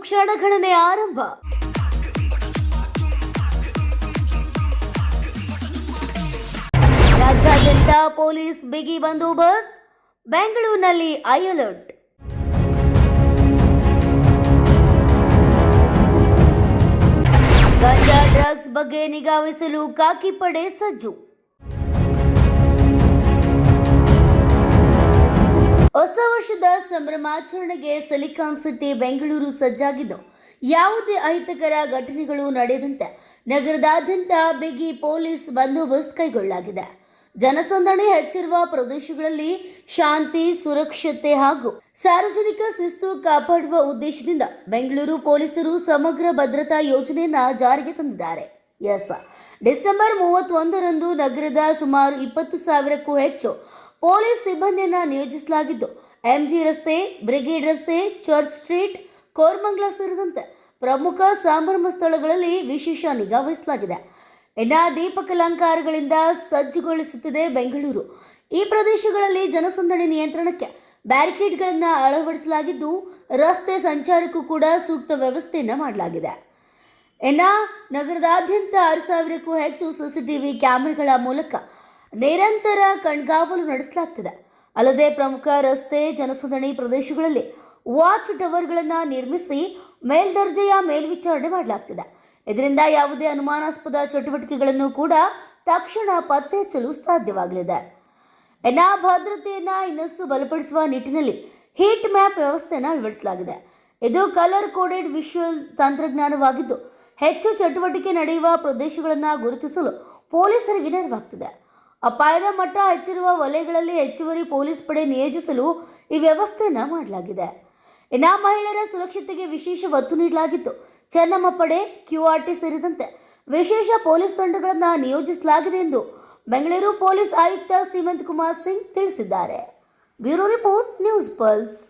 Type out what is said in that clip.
ಕ್ಷಣಗಣನೆ ಆರಂಭ. ರಾಜ್ಯಾದ್ಯಂತ ಪೊಲೀಸ್ ಬಿಗಿ ಬಂದೋಬಸ್ತ್, ಬೆಂಗಳೂರಿನಲ್ಲಿ ಹೈ ಅಲರ್ಟ್. ಗಾಂಜಾ ಡ್ರಗ್ಸ್ ಬಗ್ಗೆ ನಿಗಾವಹಿಸಲು ಖಾಕಿ ಪಡೆ ಸಜ್ಜು. ಹೊಸ ವರ್ಷದ ಸಂಭ್ರಮಾಚರಣೆಗೆ ಸಿಲಿಕಾನ್ ಸಿಟಿ ಬೆಂಗಳೂರು ಸಜ್ಜಾಗಿದ್ದು, ಯಾವುದೇ ಅಹಿತಕರ ಘಟನೆಗಳು ನಡೆಯದಂತೆ ನಗರದಾದ್ಯಂತ ಬಿಗಿ ಪೊಲೀಸ್ ಬಂದೋಬಸ್ತ್ ಕೈಗೊಳ್ಳಲಾಗಿದೆ. ಜನಸಂದಣಿ ಹೆಚ್ಚಿರುವ ಪ್ರದೇಶಗಳಲ್ಲಿ ಶಾಂತಿ, ಸುರಕ್ಷತೆ ಹಾಗೂ ಸಾರ್ವಜನಿಕ ಶಿಸ್ತು ಕಾಪಾಡುವ ಉದ್ದೇಶದಿಂದ ಬೆಂಗಳೂರು ಪೊಲೀಸರು ಸಮಗ್ರ ಭದ್ರತಾ ಯೋಜನೆಯನ್ನ ಜಾರಿಗೆ ತಂದಿದ್ದಾರೆ. ಡಿಸೆಂಬರ್ 31ರಂದು ನಗರದ ಸುಮಾರು 20,000ಕ್ಕೂ ಹೆಚ್ಚು ಪೊಲೀಸ್ ಸಿಬ್ಬಂದಿಯನ್ನ ನಿಯೋಜಿಸಲಾಗಿದ್ದು, ಎಂಜಿ ರಸ್ತೆ, ಬ್ರಿಗೇಡ್ ರಸ್ತೆ, ಚರ್ಚ್ ಸ್ಟ್ರೀಟ್, ಕೋರಮಂಗಲ ಸೇರಿದಂತೆ ಪ್ರಮುಖ ಸಂಭ್ರಮ ಸ್ಥಳಗಳಲ್ಲಿ ವಿಶೇಷ ನಿಗಾ ವಹಿಸಲಾಗಿದೆ. ದೀಪಕಲಂಕಾರಗಳಿಂದ ಸಜ್ಜುಗೊಳಿಸುತ್ತಿದೆ ಬೆಂಗಳೂರು. ಈ ಪ್ರದೇಶಗಳಲ್ಲಿ ಜನಸಂದಣಿ ನಿಯಂತ್ರಣಕ್ಕೆ ಬ್ಯಾರಿಕೇಡ್ಗಳನ್ನು ಅಳವಡಿಸಲಾಗಿದ್ದು, ರಸ್ತೆ ಸಂಚಾರಕ್ಕೂ ಕೂಡ ಸೂಕ್ತ ವ್ಯವಸ್ಥೆಯನ್ನು ಮಾಡಲಾಗಿದೆ. ನಗರದಾದ್ಯಂತ 6,000ಕ್ಕೂ ಹೆಚ್ಚು ಸಿಸಿಟಿವಿ ಕ್ಯಾಮೆರಾಗಳ ಮೂಲಕ ನಿರಂತರ ಕಣ್ಗಾವಲು ನಡೆಸಲಾಗುತ್ತಿದೆ. ಅಲ್ಲದೆ ಪ್ರಮುಖ ರಸ್ತೆ, ಜನಸಂದಣಿ ಪ್ರದೇಶಗಳಲ್ಲಿ ವಾಚ್ ಟವರ್ಗಳನ್ನು ನಿರ್ಮಿಸಿ ಮೇಲ್ದರ್ಜೆಯ ಮೇಲ್ವಿಚಾರಣೆ ಮಾಡಲಾಗುತ್ತಿದೆ. ಇದರಿಂದ ಯಾವುದೇ ಅನುಮಾನಾಸ್ಪದ ಚಟುವಟಿಕೆಗಳನ್ನು ಕೂಡ ತಕ್ಷಣ ಪತ್ತೆ ಹಚ್ಚಲು ಸಾಧ್ಯವಾಗಲಿದೆ. ಭದ್ರತೆಯನ್ನು ಇನ್ನಷ್ಟು ಬಲಪಡಿಸುವ ನಿಟ್ಟಿನಲ್ಲಿ ಹೀಟ್ ಮ್ಯಾಪ್ ವ್ಯವಸ್ಥೆಯನ್ನು ಅಳವಡಿಸಲಾಗಿದೆ. ಇದು ಕಲರ್ ಕೋಡೆಡ್ ವಿಷುವಲ್ ತಂತ್ರಜ್ಞಾನವಾಗಿದ್ದು, ಹೆಚ್ಚು ಚಟುವಟಿಕೆ ನಡೆಯುವ ಪ್ರದೇಶಗಳನ್ನು ಗುರುತಿಸಲು ಪೊಲೀಸರಿಗೆ ನೆರವಾಗುತ್ತದೆ. ಅಪಾಯದ ಮಟ್ಟ ಹೆಚ್ಚಿರುವ ವಲಯಗಳಲ್ಲಿ ಹೆಚ್ಚುವರಿ ಪೊಲೀಸ್ ಪಡೆ ನಿಯೋಜಿಸಲು ಈ ವ್ಯವಸ್ಥೆಯನ್ನು ಮಾಡಲಾಗಿದೆ. ಮಹಿಳೆಯರ ಸುರಕ್ಷತೆಗೆ ವಿಶೇಷ ಒತ್ತು ನೀಡಲಾಗಿತ್ತು. ಚೆನ್ನಮ್ಮ ಪಡೆ, ಕ್ಯೂಆರ್ಟಿ ಸೇರಿದಂತೆ ವಿಶೇಷ ಪೊಲೀಸ್ ತಂಡಗಳನ್ನು ನಿಯೋಜಿಸಲಾಗಿದೆ ಎಂದು ಬೆಂಗಳೂರು ಪೊಲೀಸ್ ಆಯುಕ್ತ ಸೀಮಂತ್ ಕುಮಾರ್ ಸಿಂಗ್ ತಿಳಿಸಿದ್ದಾರೆ. Bureau report, news pulse.